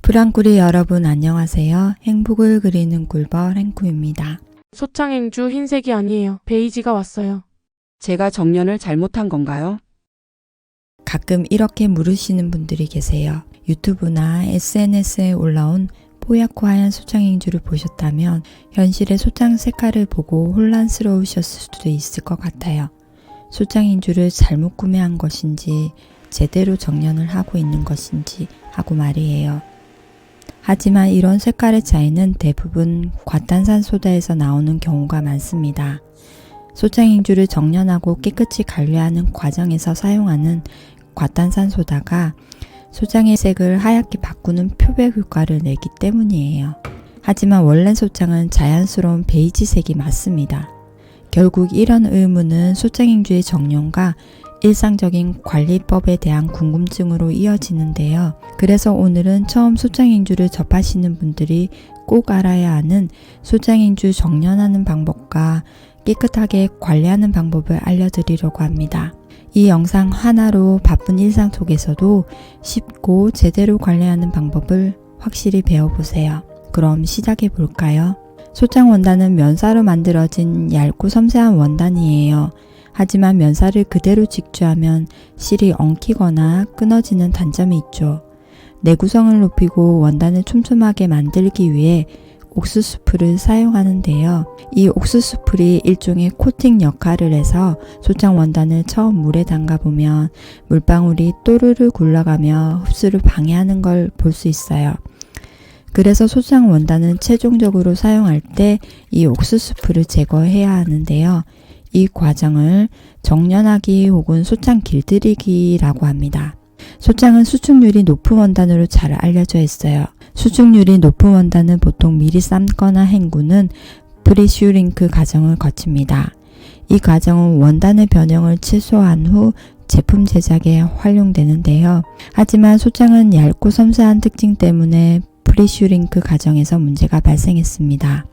프랑꾸리 여러분 안녕하세요. 행복을 그리는 꿀벌 행쿠입니다. 소창행주 흰색이 아니에요. 베이지가 왔어요. 제가 정년을 잘못한 건가요? 가끔 이렇게 물으시는 분들이 계세요. 유튜브나 SNS에 올라온 뽀얗고 하얀 소창행주를 보셨다면 현실의 소창 색깔을 보고 혼란스러우셨을 수도 있을 것 같아요. 소창행주를 잘못 구매한 것인지 제대로 정년을 하고 있는 것인지 하고 말이에요. 하지만 이런 색깔의 차이는 대부분 과탄산소다에서 나오는 경우가 많습니다. 소창행주를 정년하고 깨끗이 관리하는 과정에서 사용하는 과탄산소다가 소창의 색을 하얗게 바꾸는 표백 효과를 내기 때문이에요. 하지만 원래 소창은 자연스러운 베이지색이 맞습니다. 결국 이런 의문은 소창행주의 정년과 일상적인 관리법에 대한 궁금증으로 이어지는데요. 그래서 오늘은 처음 소창행주를 접하시는 분들이 꼭 알아야 하는 소창행주 정년하는 방법과 깨끗하게 관리하는 방법을 알려드리려고 합니다. 이 영상 하나로 바쁜 일상 속에서도 쉽고 제대로 관리하는 방법을 확실히 배워보세요. 그럼 시작해 볼까요? 소창 원단은 면사로 만들어진 얇고 섬세한 원단이에요. 하지만 면사를 그대로 직주하면 실이 엉키거나 끊어지는 단점이 있죠. 내구성을 높이고 원단을 촘촘하게 만들기 위해 옥수수풀을 사용하는데요. 이 옥수수풀이 일종의 코팅 역할을 해서 소창 원단을 처음 물에 담가보면 물방울이 또르르 굴러가며 흡수를 방해하는 걸 볼 수 있어요. 그래서 소창 원단은 최종적으로 사용할 때 이 옥수수풀을 제거해야 하는데요. 이 과정을 정년하기 혹은 소창 길들이기라고 합니다. 소창은 수축률이 높은 원단으로 잘 알려져 있어요. 수축률이 높은 원단은 보통 미리 삶거나 헹구는 프리슈링크 과정을 거칩니다. 이 과정은 원단의 변형을 최소화한 후 제품 제작에 활용되는데요. 하지만 소창은 얇고 섬세한 특징 때문에 프리슈링크 과정에서 문제가 발생했습니다.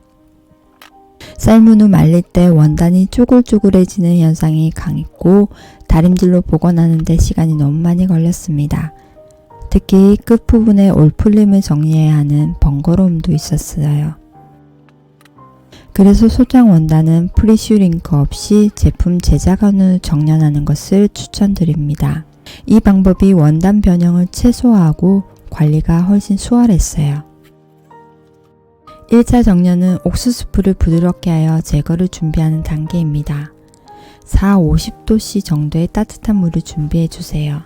삶은 후 말릴 때 원단이 쪼글쪼글해지는 현상이 강했고 다림질로 복원하는 데 시간이 너무 많이 걸렸습니다. 특히 끝부분의 올풀림을 정리해야 하는 번거로움도 있었어요. 그래서 소창 원단은 프리슈링크 없이 제품 제작한 후 정년하는 것을 추천드립니다. 이 방법이 원단 변형을 최소화하고 관리가 훨씬 수월했어요. 1차 정년은 옥수수풀을 부드럽게 하여 제거를 준비하는 단계입니다. 40~50도씨 정도의 따뜻한 물을 준비해 주세요.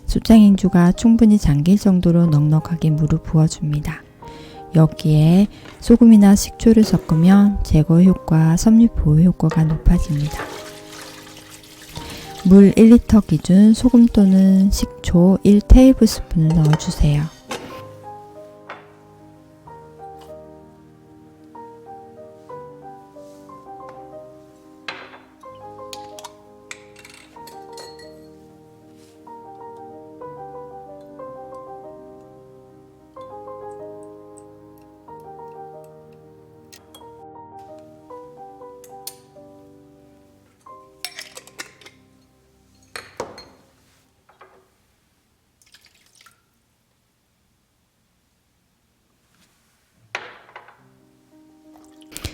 소창행주가 충분히 잠길 정도로 넉넉하게 물을 부어줍니다. 여기에 소금이나 식초를 섞으면 제거 효과, 섬유 보호 효과가 높아집니다. 물 1리터 기준 소금 또는 식초 1테이블스푼을 넣어주세요.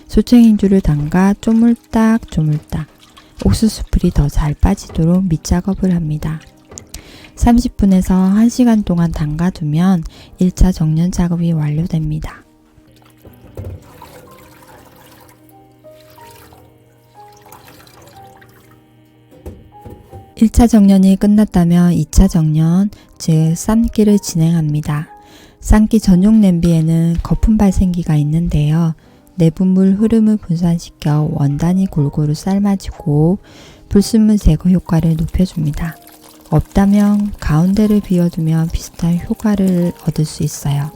소창행주를 담가 쪼물딱 옥수수풀이 더 잘 빠지도록 밑작업을 합니다. 30분에서 1시간 동안 담가두면 1차 정년 작업이 완료됩니다. (1차) 정년이 끝났다면 2차 정년, 즉 삶기를 진행합니다. 삶기 전용 냄비에는 거품 발생기가 있는데요. 내분물 흐름을 분산시켜 원단이 골고루 삶아지고 불순물 제거 효과를 높여줍니다. 없다면 가운데를 비워두면 비슷한 효과를 얻을 수 있어요.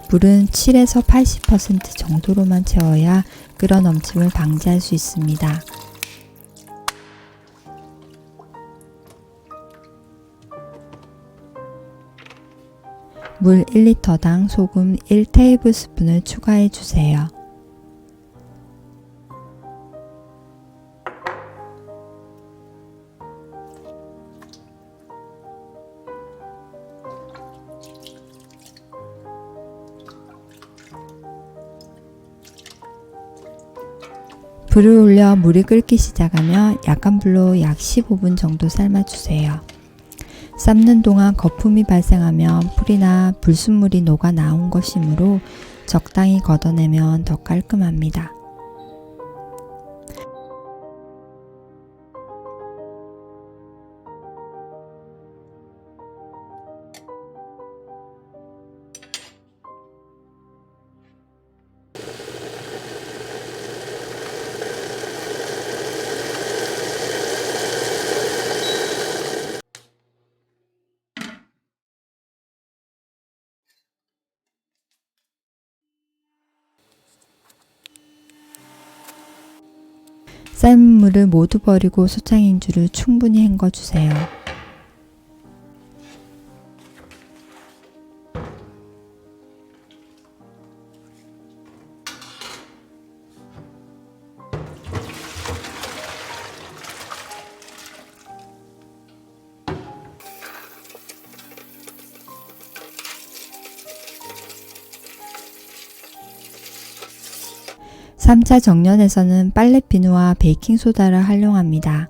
물은 7에서 80% 정도로만 채워야 끓어 넘침을 방지할 수 있습니다. 물 1리터당 소금 1테이블스푼을 추가해 주세요. 불을 올려 물이 끓기 시작하면 약한 불로 약 15분 정도 삶아주세요. 삶는 동안 거품이 발생하면 풀이나 불순물이 녹아 나온 것이므로 적당히 걷어내면 더 깔끔합니다. 삶은 물을 모두 버리고 소창행주를 충분히 헹궈주세요. 삼 차 정련에서는 빨랫비누와 베이킹소다를 활용합니다.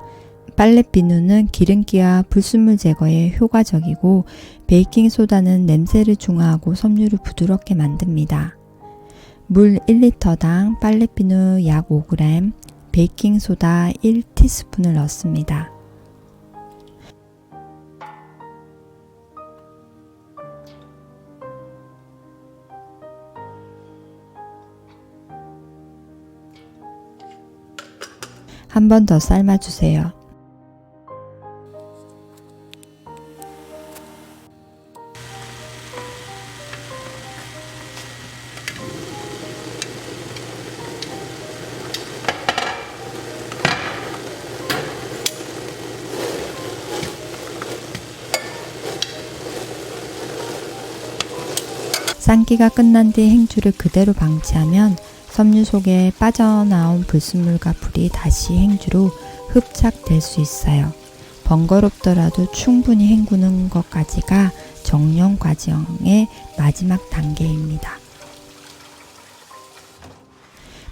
빨랫비누는 기름기와 불순물 제거에 효과적이고 베이킹소다는 냄새를 중화하고 섬유를 부드럽게 만듭니다. 물 1리터당 빨랫비누 약 5g, 베이킹소다 1티스푼을 넣습니다. 한 번 더 삶아주세요. 삶기가 끝난 뒤 행주를 그대로 방치하면 섬유 속에 빠져나온 불순물과 불이 다시 행주로 흡착될 수 있어요. 번거롭더라도 충분히 헹구는 것까지가 정련 과정의 마지막 단계입니다.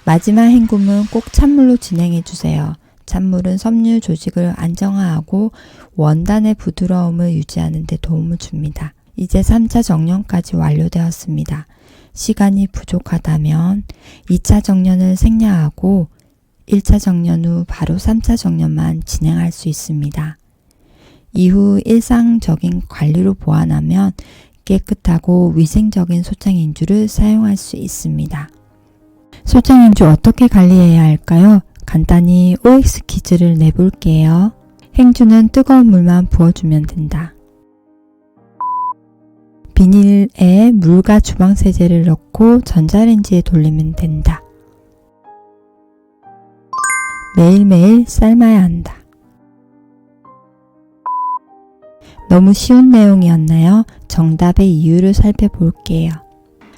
마지막 헹굼은 꼭 찬물로 진행해 주세요. 찬물은 섬유 조직을 안정화하고 원단의 부드러움을 유지하는 데 도움을 줍니다. 이제 3차 정련까지 완료되었습니다. 시간이 부족하다면 2차 정련을 생략하고 1차 정련 후 바로 3차 정련만 진행할 수 있습니다. 이후 일상적인 관리로 보완하면 깨끗하고 위생적인 소창행주를 사용할 수 있습니다. 소창행주 어떻게 관리해야 할까요? 간단히 OX 퀴즈를 내볼게요. 행주는 뜨거운 물만 부어주면 된다. 비닐에 물과 주방세제를 넣고 전자레인지에 돌리면 된다. 매일매일 삶아야 한다. 너무 쉬운 내용이었나요? 정답의 이유를 살펴볼게요.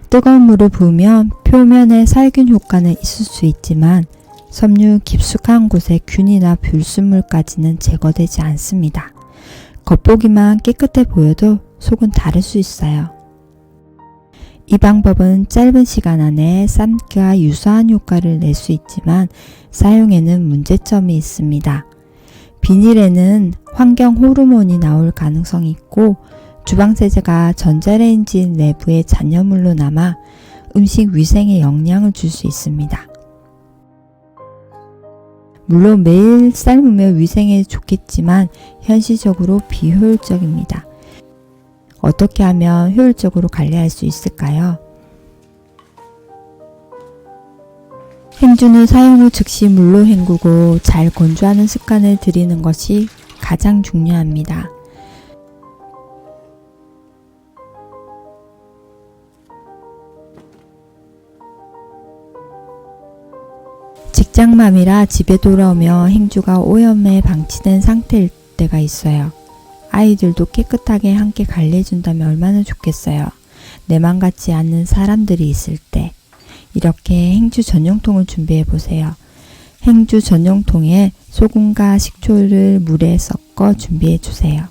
뜨거운 물을 부으면 표면에 살균 효과는 있을 수 있지만 섬유 깊숙한 곳에 균이나 불순물까지는 제거되지 않습니다. 겉보기만 깨끗해 보여도 속은 다를 수 있어요. 이 방법은 짧은 시간 안에 삶기와 유사한 효과를 낼 수 있지만 사용에는 문제점이 있습니다. 비닐에는 환경 호르몬이 나올 가능성이 있고 주방세제가 전자레인지 내부의 잔여물로 남아 음식 위생에 영향을 줄 수 있습니다. 물론 매일 삶으면 위생에 좋겠지만 현실적으로 비효율적입니다. 어떻게 하면 효율적으로 관리할 수 있을까요? 행주는 사용 후 즉시 물로 헹구고 잘 건조하는 습관을 들이는 것이 가장 중요합니다. 직장맘이라 집에 돌아오며 행주가 오염에 방치된 상태일 때가 있어요. 아이들도 깨끗하게 함께 관리해준다면 얼마나 좋겠어요. 내 맘 같지 않는 사람들이 있을 때 이렇게 행주 전용통을 준비해보세요. 행주 전용통에 소금과 식초를 물에 섞어 준비해주세요.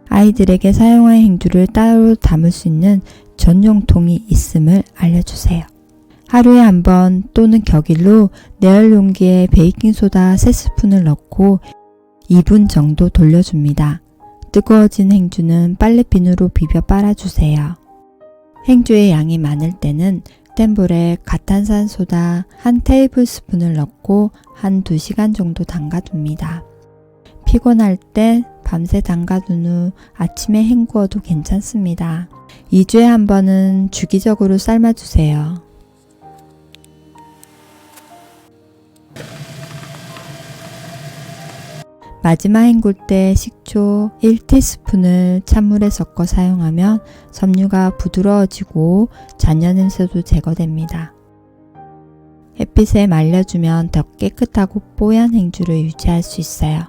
아이들에게 사용할 행주를 따로 담을 수 있는 전용통이 있음을 알려주세요. 하루에 한 번 또는 격일로 내열 용기에 베이킹소다 3스푼을 넣고 2분 정도 돌려줍니다. 뜨거워진 행주는 빨래비누로 비벼 빨아주세요. 행주의 양이 많을 때는 센 불에 과탄산소다 1테이블스푼을 넣고 한 2시간 정도 담가둡니다. 피곤할 때 밤새 담가둔 후 아침에 헹구어도 괜찮습니다. 2주에 한 번은 주기적으로 삶아주세요. 마지막 헹굴 때 식초 1티스푼을 찬물에 섞어 사용하면 섬유가 부드러워지고 잔여 냄새도 제거됩니다. 햇빛에 말려주면 더 깨끗하고 뽀얀 행주를 유지할 수 있어요.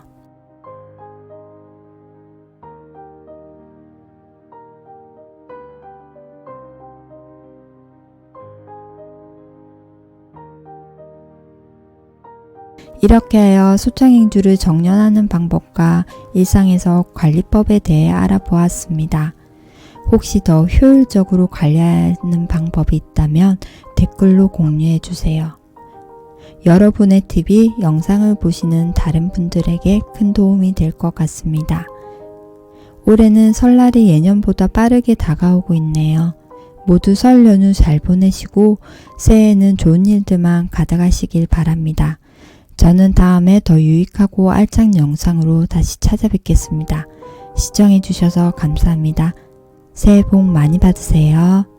이렇게 하여 소창행주를 정렬하는 방법과 일상에서 관리법에 대해 알아보았습니다. 혹시 더 효율적으로 관리하는 방법이 있다면 댓글로 공유해 주세요. 여러분의 팁이 영상을 보시는 다른 분들에게 큰 도움이 될 것 같습니다. 올해는 설날이 예년보다 빠르게 다가오고 있네요. 모두 설 연휴 잘 보내시고 새해에는 좋은 일들만 가득하시길 바랍니다. 저는 다음에 더 유익하고 알찬 영상으로 다시 찾아뵙겠습니다. 시청해 주셔서 감사합니다. 새해 복 많이 받으세요.